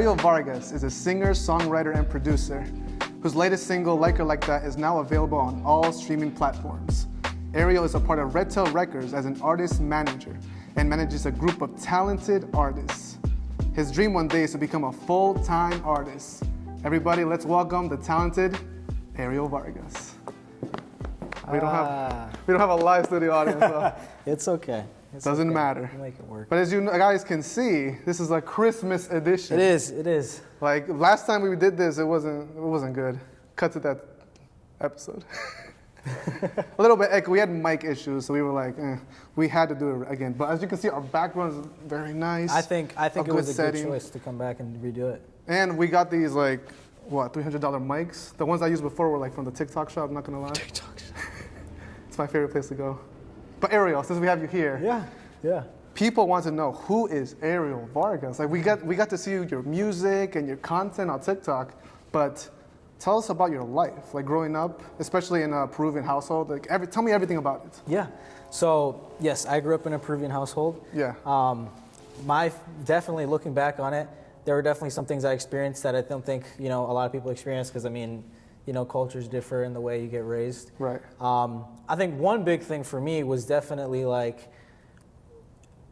Ariel Vargas is a singer, songwriter, and producer whose latest single, Like Her Like That, is now available on all streaming platforms. Ariel is a part of Red Tail Records as an artist manager and manages a group of talented artists. His dream one day is to become a full-time artist. Everybody, let's welcome the talented Ariel Vargas. We don't have a live studio audience, so it's okay. Doesn't matter. We'll make it work. But as you guys can see, this is a Christmas edition. It is. It is. Like last time we did this, it wasn't good. Cut to that episode. A little bit echo. We had mic issues, so we were like, we had to do it again. But as you can see, our background is very nice. I think it was a good choice to come back and redo it. And we got these like $300 mics. The ones I used before were like from the TikTok shop. I'm not gonna lie. TikTok shop. It's my favorite place to go. But Ariel, since we have you here, yeah. People want to know, who is Ariel Vargas? Like we got to see your music and your content on TikTok, but tell us about your life, like growing up, especially in a Peruvian household. Like tell me everything about it. Yeah. So yes, I grew up in a Peruvian household. Yeah. Definitely looking back on it, there were definitely some things I experienced that I don't think a lot of people experience, because cultures differ in the way you get raised. Right. I think one big thing for me was definitely like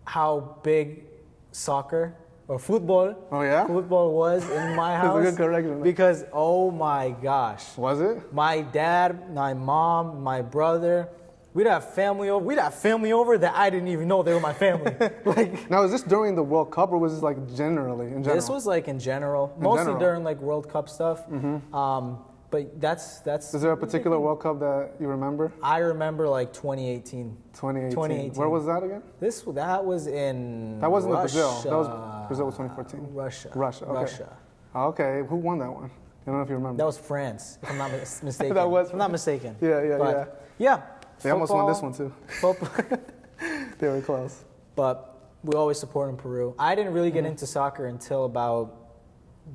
how big soccer or football was in my house. That's a good correction. Because, oh my gosh. Was it? My dad, my mom, my brother, we'd have family over that I didn't even know they were my family. Now, is this during the World Cup, or was this like generally, in general? This was like in general. Mostly during like World Cup stuff. Mm-hmm. But that's. Is there a particular World Cup that you remember? I remember like 2018. 2018. Where was that again? That was in. That wasn't Russia. Brazil. Brazil was 2014. Russia. Okay. Russia. Okay. Who won that one? I don't know if you remember. That was France, if I'm not mistaken. If I'm not mistaken. Yeah. They almost won this one too. They were close. But we always support in Peru. I didn't really get into soccer until about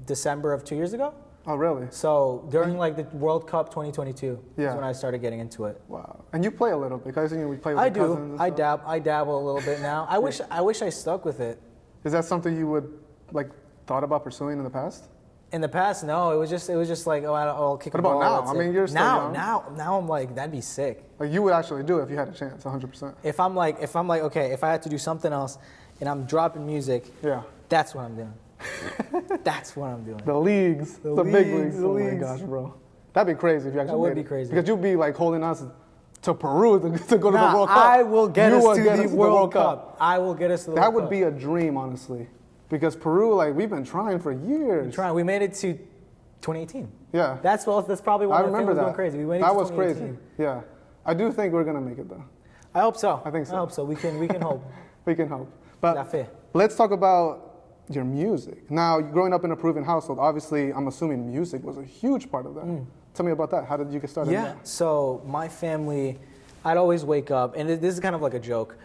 December of 2 years ago. Oh, really? So during like the World Cup 2022 is when I started getting into it. Wow. And you play a little bit. I think we play with your cousins and stuff. I dabble a little bit now. I wish I stuck with it. Is that something you would like thought about pursuing in the past? In the past, no. It was just like, I'll kick a ball. What about now? now? I mean, you're still young. Now I'm like, that'd be sick. Like you would actually do it if you had a chance, 100%. If I'm like, okay, if I had to do something else, and I'm dropping music, that's what I'm doing. That's what I'm doing. The leagues, the big leagues. Oh my gosh, bro. That'd be crazy if you actually That would be crazy. Because you'd be like holding us to Peru to go to the World Cup. I will get us to the World Cup. I will get us to the World Cup. That would be a dream, honestly. Because Peru, like, we've been trying for years. We made it to 2018. Yeah. That's probably one of the things that was going crazy. We made it that to was crazy. Yeah. I do think we're going to make it, though. I hope so. I think so. I hope so. We can hope. We can hope. But let's talk about your music. Now, growing up in a Peruvian household, obviously, I'm assuming music was a huge part of that. Tell me about that. How did you get started in that? So my family, I'd always wake up, and this is kind of like a joke.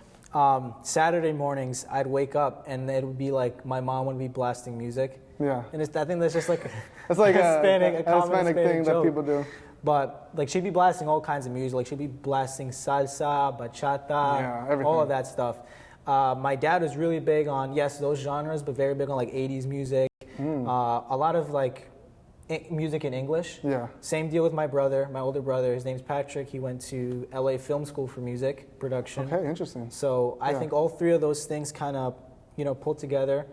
Saturday mornings, I'd wake up, and it would be like my mom would be blasting music. Yeah. And I think that's just like it's like a Hispanic thing joke. That people do. But like she'd be blasting all kinds of music. Like she'd be blasting salsa, bachata, everything. all of that stuff. My dad was really big on, those genres, but very big on like 80s music. A lot of like music in English. Yeah. Same deal with my brother, my older brother. His name's Patrick. He went to LA Film School for music production. Okay, interesting. So I think all three of those things kind of, pulled together.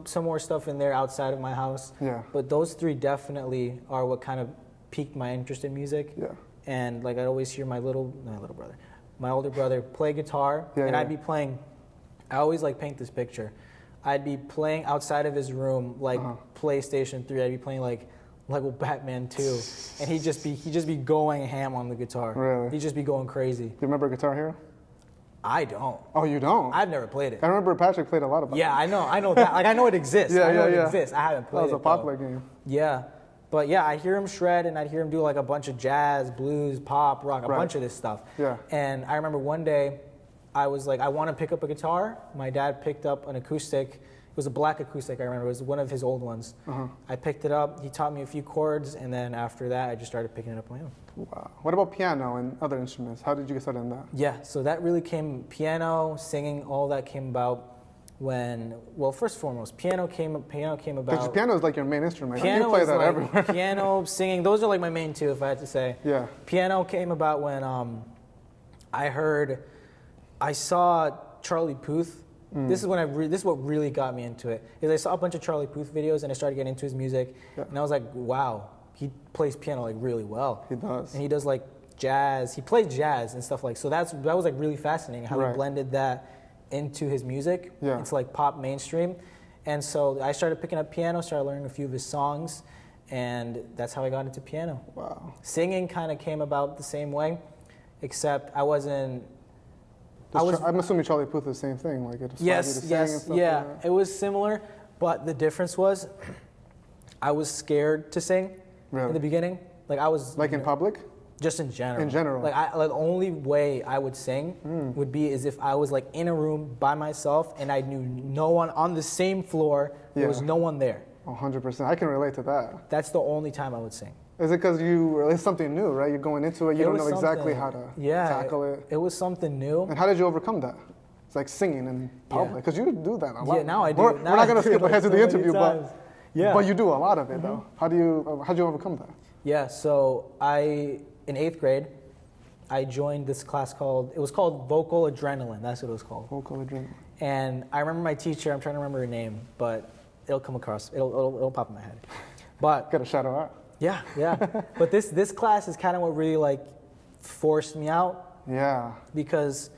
Some more stuff in there outside of my house. Yeah. But those three definitely are what kind of piqued my interest in music. Yeah. And like I'd always hear my older brother play guitar, and I'd be playing. I always like paint this picture. I'd be playing outside of his room, like PlayStation 3. I'd be playing like with Batman 2, and he'd just be going ham on the guitar. Really? He'd just be going crazy. Do you remember Guitar Hero? I don't. Oh, you don't? I've never played it. I remember Patrick played a lot of it. Yeah, I know that. Like I know it exists. I know it exists. I haven't played it. That was a popular game. Yeah. But yeah, I hear him shred, and I'd hear him do like a bunch of jazz, blues, pop, rock, a bunch of this stuff. Yeah. And I remember one day, I was like, I want to pick up a guitar. My dad picked up an acoustic. It was a black acoustic, I remember. It was one of his old ones. I picked it up. He taught me a few chords, and then after that, I just started picking it up on my own. Wow. What about piano and other instruments? How did you get started in that? Yeah, so that really came, piano, singing, all that came about well, first and foremost, piano came about. Because piano is like your main instrument. Piano You play is that like, everywhere. Piano, singing, those are like my main two, if I had to say. Yeah. Piano came about when I saw Charlie Puth. This is when this is what really got me into it. Is I saw a bunch of Charlie Puth videos and I started getting into his music, and I was like, wow, he plays piano like really well. He does. And he does like jazz. He plays jazz and stuff like. So that was like really fascinating how he blended that into his music. Yeah. It's like pop mainstream. And so I started picking up piano, started learning a few of his songs, and that's how I got into piano. Wow. Singing kind of came about the same way, except I wasn't. I'm assuming Charlie Puth is the same thing. Like it inspired you to sing and stuff. Yeah. Like that. It was similar, but the difference was I was scared to sing in the beginning. Like I was. Like in public? Just in general. In general. Like the only way I would sing would be is if I was like in a room by myself and I knew no one on the same floor. There was no one there. 100%. I can relate to that. That's the only time I would sing. Is it because it's something new, right? You're going into it, you don't know exactly how to tackle it. It was something new. And how did you overcome that? It's like singing in public, because you do that a lot. Yeah, now I do. We're not going to skip ahead to the interview, but you do a lot of it, though. How'd you overcome that? Yeah, so in 8th grade, I joined this class it was called Vocal Adrenaline. That's what it was called. Vocal Adrenaline. And I remember my teacher, I'm trying to remember her name, but it'll pop in my head. But got a shout her out. Yeah. But this class is kind of what really like forced me out. Yeah. Because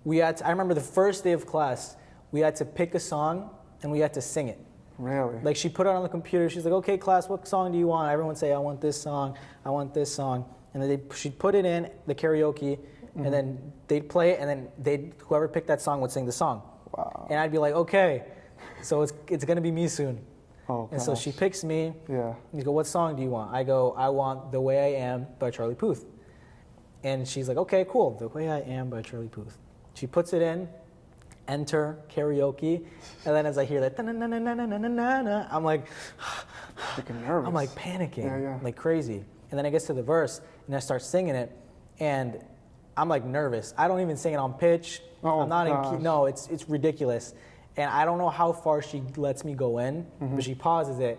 I remember the first day of class, we had to pick a song and we had to sing it. Really? Like she put it on the computer. She's like, okay, class, what song do you want? Everyone say, I want this song. I want this song. And then she'd put it in the karaoke, and then they'd play it, and then whoever picked that song would sing the song. Wow. And I'd be like, okay, so it's gonna be me soon. Oh, and so she picks me. Yeah. You go, what song do you want? I go, I want The Way I Am by Charlie Puth. And she's like, okay, cool, The Way I Am by Charlie Puth. She puts it in, enter karaoke, and then as I hear that, I'm like, freaking nervous. I'm like panicking, like crazy. And then I get to the verse, and I start singing it, and I'm like nervous. I don't even sing it on pitch. I'm not in key. No, it's ridiculous. And I don't know how far she lets me go in, but she pauses it.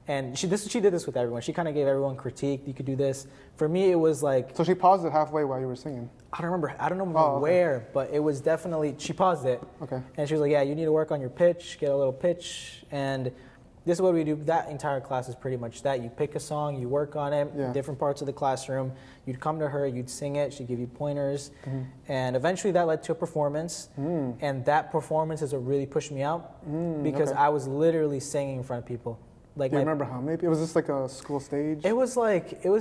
And she did this with everyone. She kind of gave everyone critique. You could do this. For me, it was like. So she paused it halfway while you were singing? I don't remember where, but it was definitely, she paused it. Okay. And she was like, yeah, you need to work on your pitch, get a little pitch. And this is what we do. That entire class is pretty much that. You pick a song, you work on it, different parts of the classroom. You'd come to her, you'd sing it, she'd give you pointers. And eventually that led to a performance. And that performance is what really pushed me out because I was literally singing in front of people. Like, do you remember how maybe? Was this like a school stage? It was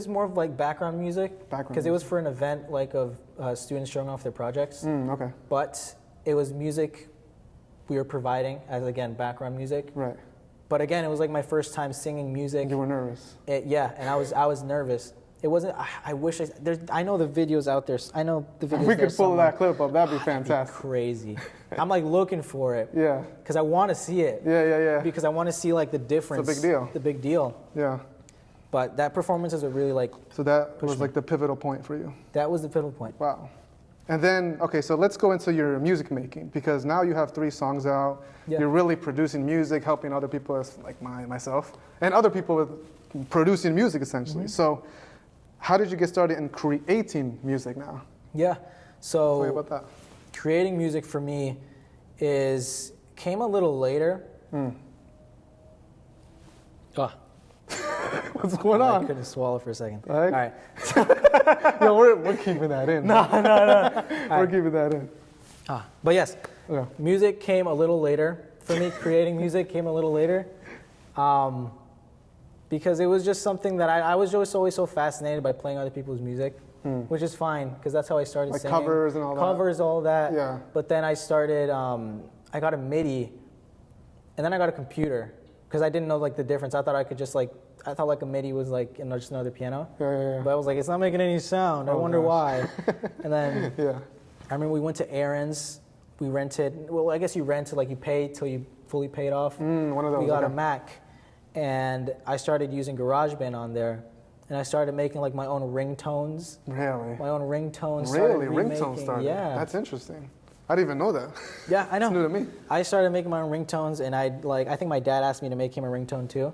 more of like background music. Because it was for an event like of students showing off their projects. Okay. But it was music we were providing as, again, background music. Right. But again, it was like my first time singing music. You were nervous. And I was nervous. It wasn't. I know the videos out there. I know the videos. If we could pull that clip up, that'd be fantastic. That'd be crazy. I'm like looking for it. Yeah. Because I want to see it. Yeah. Because I want to see like the difference. It's a big deal. The big deal. Yeah. But that performance is a really like. So that was like the pivotal point for you. That was the pivotal point. Wow. And then, okay, so let's go into your music making, because now you have 3 songs out. Yeah. You're really producing music, helping other people like myself, and other people with producing music essentially. So how did you get started in creating music now? Yeah, so tell me about that. Creating music for me came a little later. What's going on? I couldn't swallow for a second. All right. No, we're keeping that in. No. We're keeping that in. But yes, music came a little later. For me, creating music came a little later. Because it was just something that I was just always so fascinated by playing other people's music, which is fine, because that's how I started singing. Like covers and all that. Covers, all that. Yeah. But then I started, I got a MIDI, and then I got a computer, because I didn't know like the difference. I thought I could just like, I thought like a MIDI was like just another piano. Yeah. But I was like, it's not making any sound. I wonder why. And then I remember we went to Aaron's. We rented, well, I guess you rented, like you pay till you fully paid off. One of those. We got a Mac. And I started using GarageBand on there, and I started making like my own ringtones. Really? My own ringtones. Really? Ringtone started? Yeah. That's interesting. I didn't even know that. Yeah, I know. It's new to me. I started making my own ringtones, and I think my dad asked me to make him a ringtone too.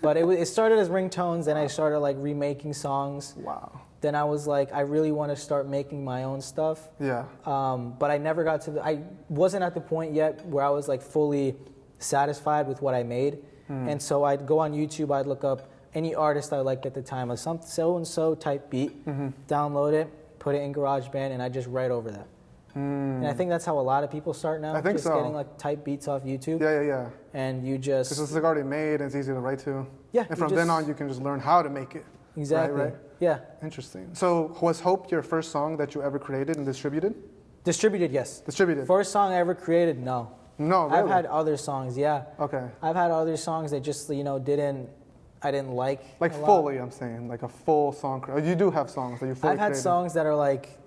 But it started as ringtones, and I started like remaking songs. Wow. Then I was like, I really want to start making my own stuff. Yeah. But I never got to I wasn't at the point yet where I was like fully satisfied with what I made. And so I'd go on YouTube, I'd look up any artist I liked at the time, like some so-and-so type beat, download it, put it in GarageBand, and I just write over that. And I think that's how a lot of people start now. I think just so. Getting like type beats off YouTube. Yeah. And you just... Because it's like already made and it's easy to write to. Yeah. And from then on, you can just learn how to make it. Exactly. Right? Yeah. Interesting. So was Hope your first song that you ever created and distributed? Distributed, yes. Distributed. First song I ever created, no. No, really? I've had other songs, yeah. Okay. I've had other songs that just, I didn't like. Like fully, I'm saying, like a full song. You do have songs that you fully I've had created. songs that are like,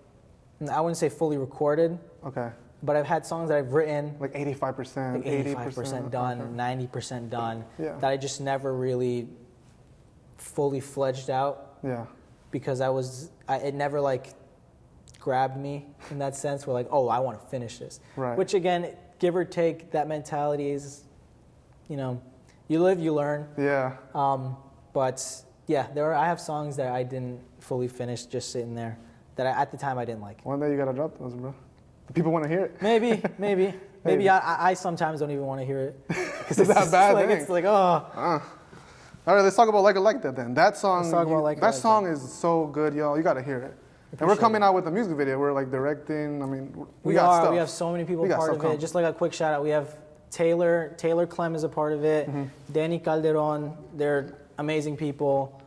I wouldn't say fully recorded. Okay. But I've had songs that I've written. Like 85%, Like 85% done, okay. 90% done. Yeah. That I just never really fully fledged out. Yeah. Because it never like grabbed me in that sense where like, oh, I want to finish this. Right. Which again, give or take, that mentality is, you live, you learn. Yeah. But yeah, I have songs that I didn't fully finish just sitting there that at the time I didn't like. One day you gotta drop those, bro. The people want to hear it. Maybe I sometimes don't even want to hear it. It's that bad like, thing. It's like, oh. All right, let's talk about Like It Like That then. That song, Let's talk about Like It that Like song That. is so good, y'all. You gotta hear it. And we're coming out with a music video. We're like directing. I mean, we got stuff. We have so many people We got part stuff of coming. it. Just like a quick shout out, we have Taylor Clem is a part of it. Danny Calderon, they're amazing people.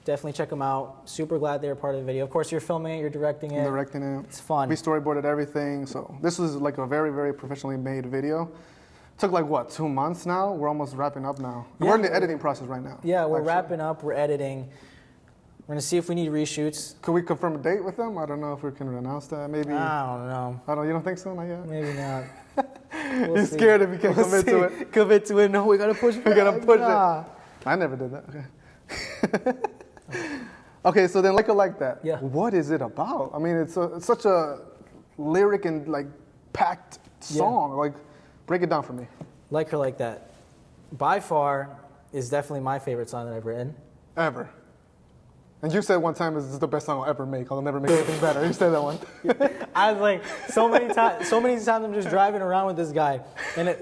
Definitely check them out. Super glad they're part of the video. Of course, you're filming it, you're directing it. Directing it. It's fun. We storyboarded everything. So this was like a very, very professionally made video. Took like what, 2 months now? We're almost wrapping up now. Yeah. We're in the editing process right now. Yeah, we're actually. wrapping up. We're editing. We're gonna see if we need reshoots. Could we confirm a date with them? I don't know if we can announce that. Maybe. I don't know. You don't think so? Not yet? Maybe not. You're scared if you can't commit to it. Commit to it. No, we gotta push it. We gotta push it. I never did that. Okay. Okay, so then Like It Like That. Yeah. What is it about? I mean, it's such a lyric and like packed song. Like, break it down for me. Like Her Like That. By far is definitely my favorite song that I've written. Ever. And you said one time, this is the best song I'll ever make. I'll never make anything better. You said that one. I was like, so many times I'm just driving around with this guy, and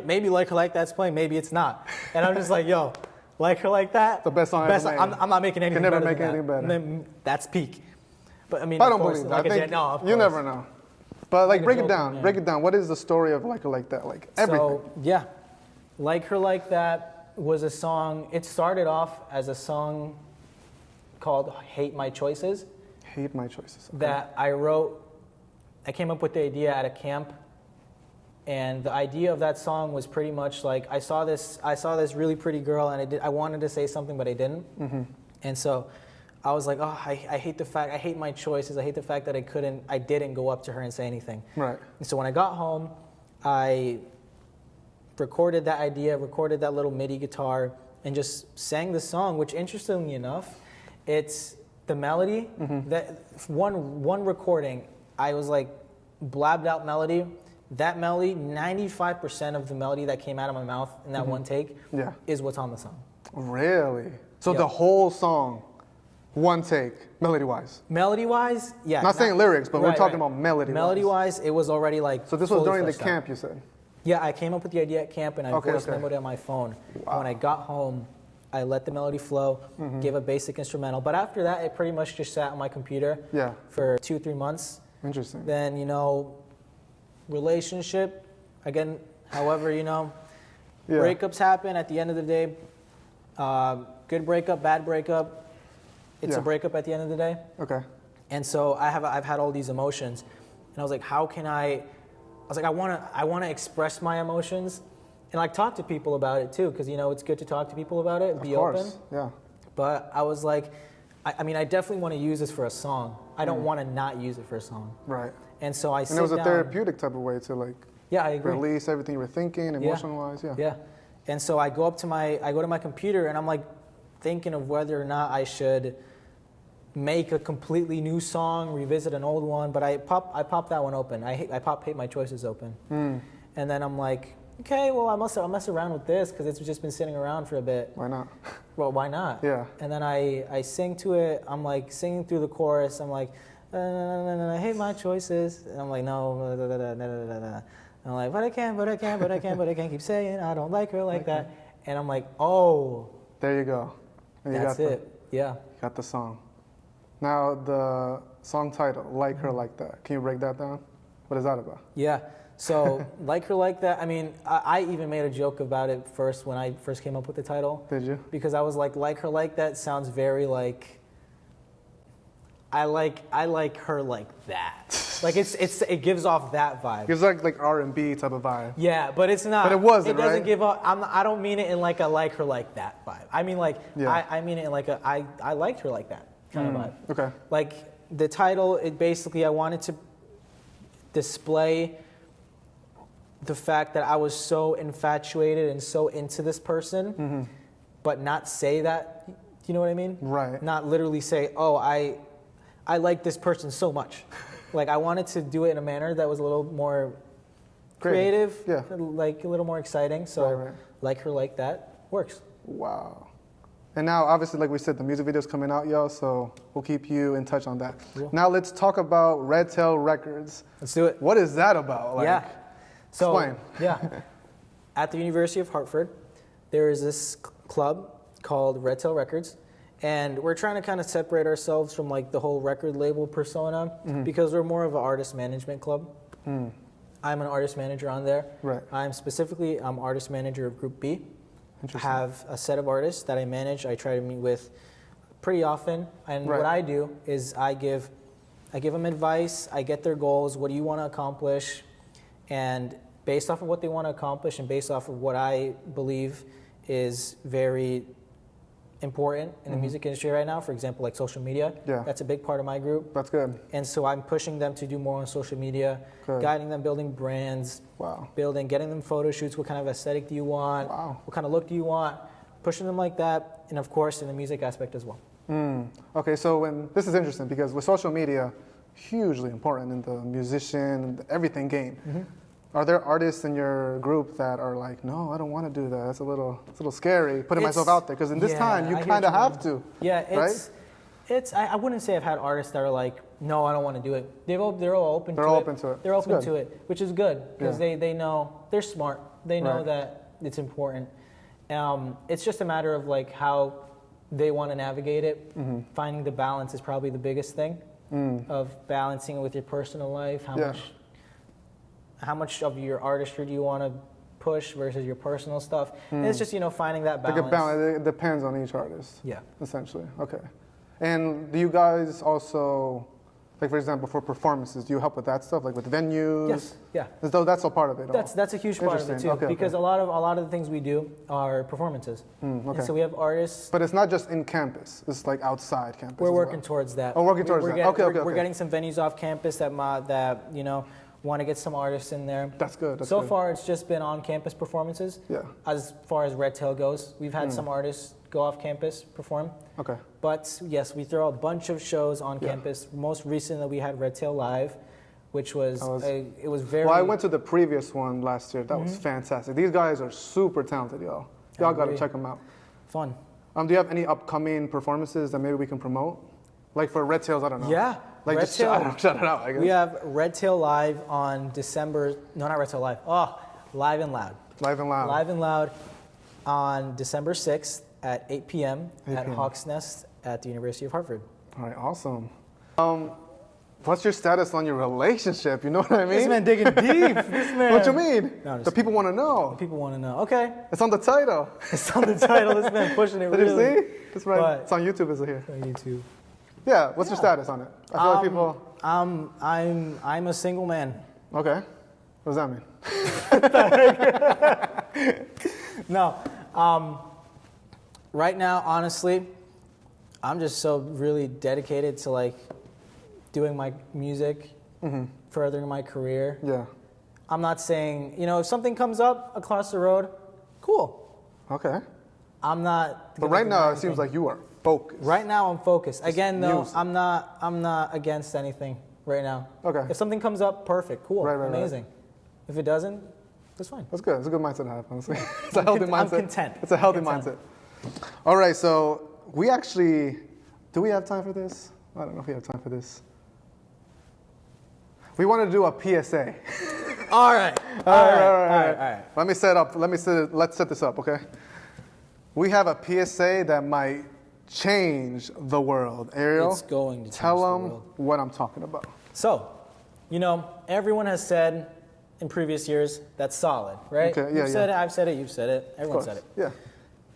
maybe Like Her Like That's playing, maybe it's not, and I'm just like, yo, Like Her Like That. The best song I ever made. I'm not making anything better. Can never make anything better. Then that's peak. But I mean, I of don't course, believe like that. I think of you course. never know. But like, break it down. yeah. Break it down. What is the story of Like It Like That? Like everything. So yeah, Like Her Like That was a song. It started off as a song called Hate My Choices. Hate My Choices. Okay. That I wrote. I came up with the idea at a camp, and the idea of that song was pretty much like I saw this really pretty girl, and I wanted to say something, but I didn't. And so I was like, oh, I hate my choices. I hate the fact that I didn't go up to her and say anything. Right. And so when I got home, I recorded that idea, recorded that little MIDI guitar, and just sang the song, which interestingly enough, it's the melody, that one recording, I was like, blabbed out melody. That melody, 95% of the melody that came out of my mouth in that one take is what's on the song. Really? So Yep. the whole song, one take, melody-wise? Melody-wise, yeah. Not saying lyrics, but we're talking about melody-wise. Melody-wise, it was already like So this was fully during the fleshed out. camp, you said? Yeah, I came up with the idea at camp, and I voice okay. memoed it on my phone. Wow. And when I got home, I let the melody flow, gave a basic instrumental. But after that, it pretty much just sat on my computer for 2-3 months. Interesting. Then, relationship, again, however, breakups happen at the end of the day. Good breakup, bad breakup. It's a breakup at the end of the day. Okay. And so I've had all these emotions, and I was like, I want to express my emotions, and like talk to people about it too, because it's good to talk to people about it and be open. Yeah. But I was like, I definitely want to use this for a song. I don't want to not use it for a song. Right. And so I And it was a therapeutic type of way to like I agree. release everything you were thinking, emotion-wise. Yeah. And so I go to my computer, and I'm like thinking of whether or not I should make a completely new song, revisit an old one, but I pop that one open. I pop Hate My Choices open. And then I'm like, okay, well, I'll mess around with this because it's just been sitting around for a bit. Why not? Well, why not? Yeah. And then I sing to it. I'm like singing through the chorus. I'm like, I hate my choices. And I'm like, no, I'm like, but I can't keep saying I don't like her like that. And I'm like, oh. There you go. And that's it. Yeah. Got the song. Now the song title, Like Her Like That. Can you break that down? What is that about? Yeah. So, Like Her Like That, I mean, I even made a joke about it first when I first came up with the title. Did you? Because I was like Her Like That sounds very like, I like her like that. Like it gives off that vibe. Gives like R&B type of vibe. Yeah, but it's not. But it wasn't, It doesn't right? give off, I don't mean it in like a like her like that vibe. I mean like, Yeah. I mean it in like a I liked her like that kind of vibe. Okay. Like the title, it basically, I wanted to display the fact that I was so infatuated and so into this person, but not say that. You know what I mean? Right. Not literally say, oh, I like this person so much. Like I wanted to do it in a manner that was a little more creative, Yeah. like a little more exciting. So Right. Like Her Like That works. Wow. And now, obviously, like we said, the music video's coming out, yo, so we'll keep you in touch on that. Cool. Now let's talk about Red Tail Records. Let's do it. What is that about? Like, Yeah. So, explain. yeah. At the University of Hartford, there is this club called Red Tail Records. And we're trying to kind of separate ourselves from like the whole record label persona because we're more of an artist management club. I'm an artist manager on there. Right. I'm artist manager of Group B. I Interesting. have a set of artists that I manage. I try to meet with pretty often. And Right. what I do is I give them advice. I get their goals. What do you want to accomplish? And based off of what they want to accomplish and based off of what I believe is very important in the music industry right now, for example, like social media. Yeah. That's a big part of my group. That's good. And so I'm pushing them to do more on social media, Good. guiding them, building brands, Wow. getting them photo shoots. What kind of aesthetic do you want? Wow. What kind of look do you want? Pushing them like that. And of course, in the music aspect as well. Okay, so this is interesting because with social media, hugely important in the musician, everything game. Are there artists in your group that are like, no, I don't want to do that. It's a little scary putting myself out there because in this time you kind of have to. Yeah, right? I wouldn't say I've had artists that are like, no, I don't want to do it. They're all open to it. They're open to it. They're That's open good. to it, which is good because Yeah. they know, they're smart. They know Right. that it's important. It's just a matter of like how they want to navigate it. Finding the balance is probably the biggest thing of balancing it with your personal life. How much of your artistry do you want to push versus your personal stuff? And it's just, finding that balance. Like a balance. It depends on each artist. Yeah. Essentially. Okay. And do you guys also, like for example, for performances, do you help with that stuff, like with venues? Yes. Yeah. As though that's a part of it. That's a huge part of it Interesting. too, Okay, because okay. a lot of the things we do are performances. Okay. And so we have artists. But it's not just in campus. It's like outside campus. We're as working well. towards that. Oh, working towards that. Okay. We're getting some venues off campus that want to get some artists in there. That's good. So far, it's just been on campus performances. Yeah. As far as Red Tail goes, we've had some artists go off campus perform. Okay. But yes, we throw a bunch of shows on Yeah. campus. Most recently, we had Red Tail Live, which was it was very. Well, I went to the previous one last year. That was fantastic. These guys are super talented, y'all. Y'all got to agree. check them out. Fun. Do you have any upcoming performances that maybe we can promote? Like for Red Tails, I don't know. Yeah. Like Red just Tail. shout it out, I guess. We have Red Tail Live on December. No, not Red Tail Live. Oh, Live and Loud. Live and loud. Live and Loud on December 6th at 8 p.m. 8 at p.m. Hawks Nest at the University of Hartford. All right, awesome. What's your status on your relationship? You know what I mean? This man digging deep. This man. What you mean? No, I'm just The people want to know. People want to know. Okay. It's on the title. It's on the title. This man pushing it Did really. you see? It's right. But- It's on YouTube. Is it here? On YouTube. Yeah. What's your status on it? I feel like people. I'm a single man. Okay. What does that mean? No. Right now, honestly, I'm just so really dedicated to like doing my music, furthering my career. Yeah. I'm not saying, if something comes up across the road, cool. Okay. I'm not. But right now, it seems like you are focused. Right now, I'm focused. Again, though, music. I'm not against anything right now. Okay. If something comes up, perfect, cool, amazing. If it doesn't, that's fine. That's good. It's a good mindset to have, honestly. It's a healthy mindset. I'm content. It's a healthy mindset. All right, so we actually, do we have time for this? I don't know if we have time for this. We want to do a PSA. All right. Let's set this up, okay? We have a PSA that might change the world. Ariel, It's going to change tell the them world. what I'm talking about. So, everyone has said in previous years that's solid, right? Okay, yeah, You've said it, I've said it, you've said it, everyone said it. Yeah.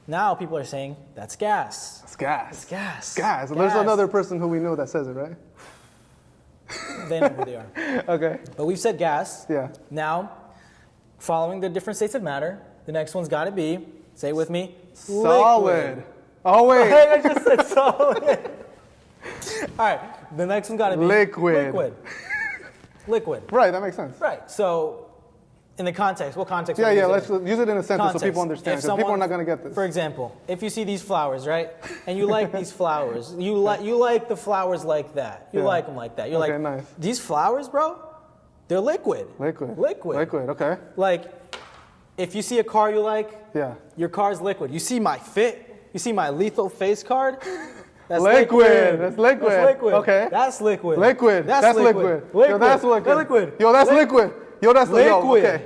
Now people are saying that's gas. It's gas. It's gas. Gas. There's another person who we know that says it, right? They know who they are. Okay. But we've said gas. Yeah. Now, following the different states of matter, the next one's got to be, say it with me, Solid. liquid. Oh, wait. Hey, I just said solid. All right, the next one got to be Liquid. Liquid. Right, that makes sense. Right, so in the context, what context? Yeah, let's use it in a sentence so people understand, because If people are not going to get this. For example, if you see these flowers, right, and you like these flowers, you like the flowers like that. You like them like that. You're okay, like, nice. These flowers, bro, they're liquid. Liquid, okay. Like, if you see a car you like, your car's liquid. You see my fit, you see my lethal face card, that's liquid. That's liquid. That's liquid. Okay. That's liquid. Liquid. That's liquid. Yo, that's liquid. That's liquid. Yo, that's liquid. Yo, that's liquid. Okay.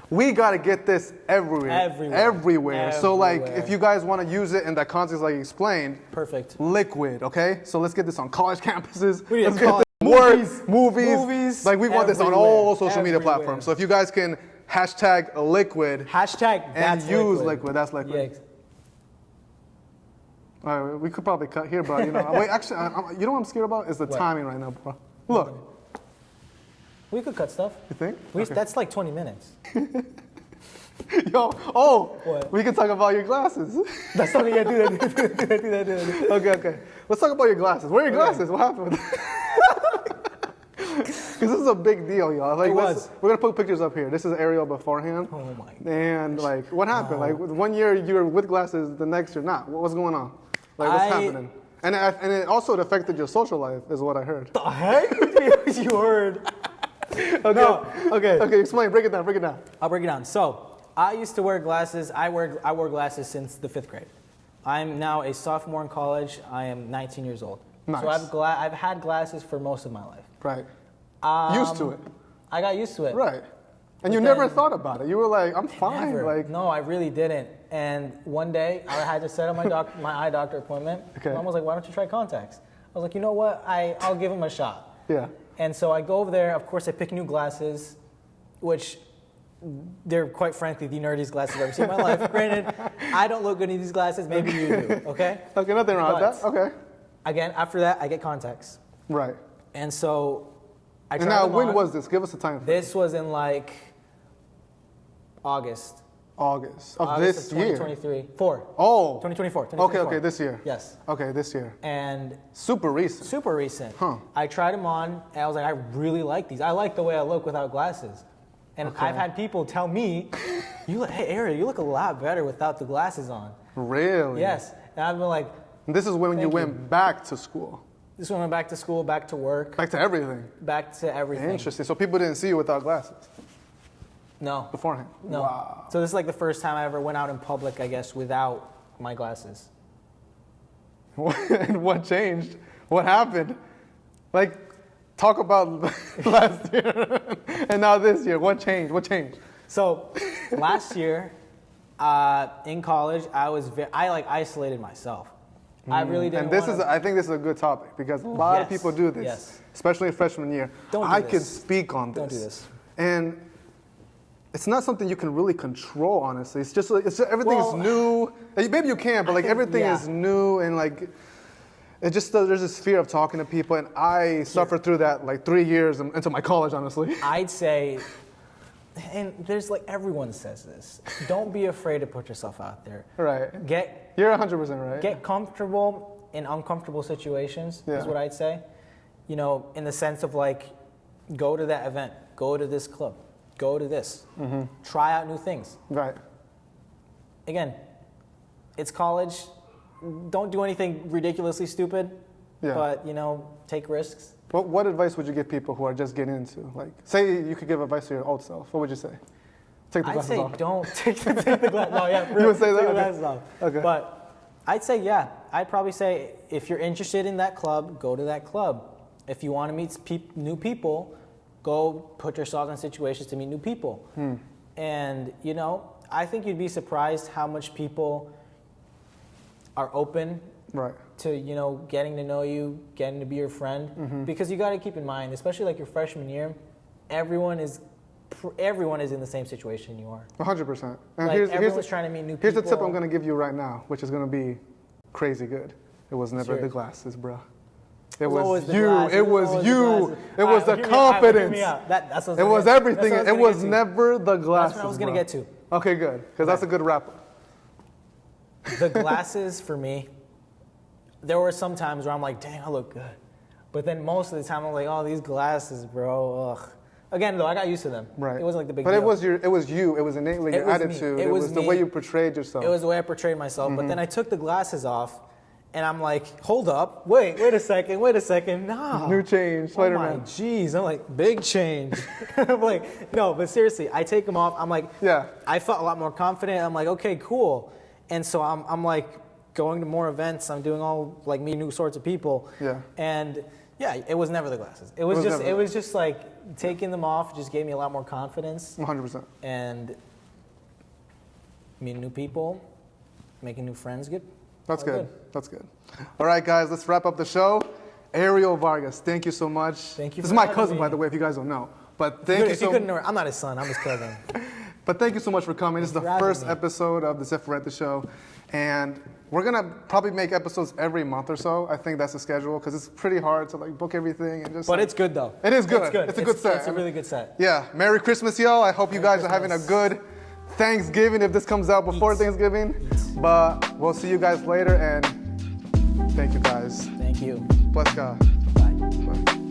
We got to get this everywhere. So, like, if you guys want to use it in that context like you explained. Perfect. Liquid, okay? So let's get this on college campuses. We need let's get this movies. Like, we want this on all social media platforms. So if you guys can hashtag liquid. Hashtag and that's use liquid. That's liquid. Yeah. All right, we could probably cut here, but wait, actually, you know what I'm scared about? Is the timing right now, bro. Look. We could cut stuff. You think? Okay. That's like 20 minutes. Yo, what? We can talk about your glasses. That's something you do that. Okay. Let's talk about your glasses. Where are your glasses? What happened? Because this is a big deal, y'all. Like, we're gonna put pictures up here. This is Ariel beforehand. Oh my God. And like, what happened? Like, 1 year you're with glasses, the next you're not. What's going on? Like, what's happening? And it also affected your social life, is what I heard. The heck? You heard? Okay. No. Okay. Explain. Break it down. I'll break it down. So, I used to wear glasses. I wore glasses since the 5th grade. I'm now a sophomore in college. I am 19 years old. Nice. So I've had glasses for most of my life. Right. Used to it. I got used to it. Right. And you never thought about it. You were like, I'm fine. Never. Like, no, I really didn't. And one day I had to set up my eye doctor appointment. Okay. Mom was like, why don't you try contacts? I was like, you know what? I'll give them a shot. Yeah. And so I go over there. Of course, I pick new glasses, which they're quite frankly the nerdiest glasses I've ever seen in my life. Granted, I don't look good in these glasses. Maybe you do. Okay. Okay, nothing wrong with that. Okay. Again, after that, I get contacts. Right. And so I tried And now, them when on. was this? Give us a time frame. This was in like August. August of August this year. 2023. 4. Oh. 2024. Okay, this year. Yes. Okay, this year. And super recent. Super recent. Huh. I tried them on, and I was like, I really like these. I like the way I look without glasses. And I've had people tell me, hey, Ariel, you look a lot better without the glasses on. Really? Yes. And I've been like, and this is when you went back to school. This is when I went back to school, back to work. Back to everything. Back to everything. Interesting. So people didn't see you without glasses? No. Beforehand? No. Wow. So this is like the first time I ever went out in public, I guess, without my glasses. And what changed? What happened? Like, talk about last year and now this year. What changed? So last year in college, I isolated myself. I really didn't. And I think this is a good topic because a lot of people do this, especially in freshman year. I could speak on this. Don't do this. And it's not something you can really control, honestly. It's just everything is new. Maybe you can, but like everything is new and like it just there's this fear of talking to people, and I suffered through that like 3 years into my college, honestly. I'd say, and there's like everyone says this. Don't be afraid to put yourself out there. Right. You're 100% right. Get comfortable in uncomfortable situations is what I'd say. You know, in the sense of like, go to that event, go to this club, go to this, try out new things. Right. Again, it's college. don't do anything ridiculously stupid, but, you know, take risks. What advice would you give people who are just getting into, like, say you could give advice to your old self, what would you say? Take the glasses off. I'd say don't take the glasses. No, yeah, really, you would say that? Take the glasses off. Okay. But I'd say, yeah, I'd probably say if you're interested in that club, go to that club. If you want to meet new people, go put yourself in situations to meet new people. And, you know, I think you'd be surprised how much people are open to, you know, getting to know you, getting to be your friend. Because you got to keep in mind, especially like your freshman year, everyone is in the same situation you are. 100%. And like everyone's trying to meet new people. Here's the tip I'm going to give you right now, which is going to be crazy good. It was never the glasses, bro. It was you. It was you. It was the confidence. It was everything. It was never the glasses. That's what I was going to get to. Okay, good. Because that's a good wrap. The glasses for me, there were some times where I'm like, dang, I look good. But then most of the time I'm like, oh, these glasses, bro. Ugh. Again, though, I got used to them. Right. It wasn't like the big deal. But it was you. It was innately your attitude. It was the way you portrayed yourself. It was the way I portrayed myself. But then I took the glasses off, and I'm like, hold up. Wait a second. Nah. New change. Spider-Man. Oh, my jeez. I'm like, big change. I'm like, no, but seriously, I take them off. I'm like, I felt a lot more confident. I'm like, okay, cool. And so I'm like going to more events. I'm doing all, like, meeting new sorts of people. Yeah. And yeah, it was never the glasses. It was just like taking them off just gave me a lot more confidence. 100%. And meeting new people, making new friends, good. That's good. That's good. All right, guys, let's wrap up the show. Ariel Vargas, thank you so much. Thank you. This is my cousin, by the way, if you guys don't know. But thank you so much. I'm not his son. I'm his cousin. But thank you so much for coming. This is the first episode of the Zeferente Show. And we're going to probably make episodes every month or so. I think that's the schedule because it's pretty hard to like book everything and just. But it's good though. It is good. It's good. It's a good set. It's a really good set. Yeah. Merry Christmas, y'all. I hope you guys are having a good Thanksgiving if this comes out before Thanksgiving. But we'll see you guys later and thank you guys. Thank you. Bless God. Bye. Bye.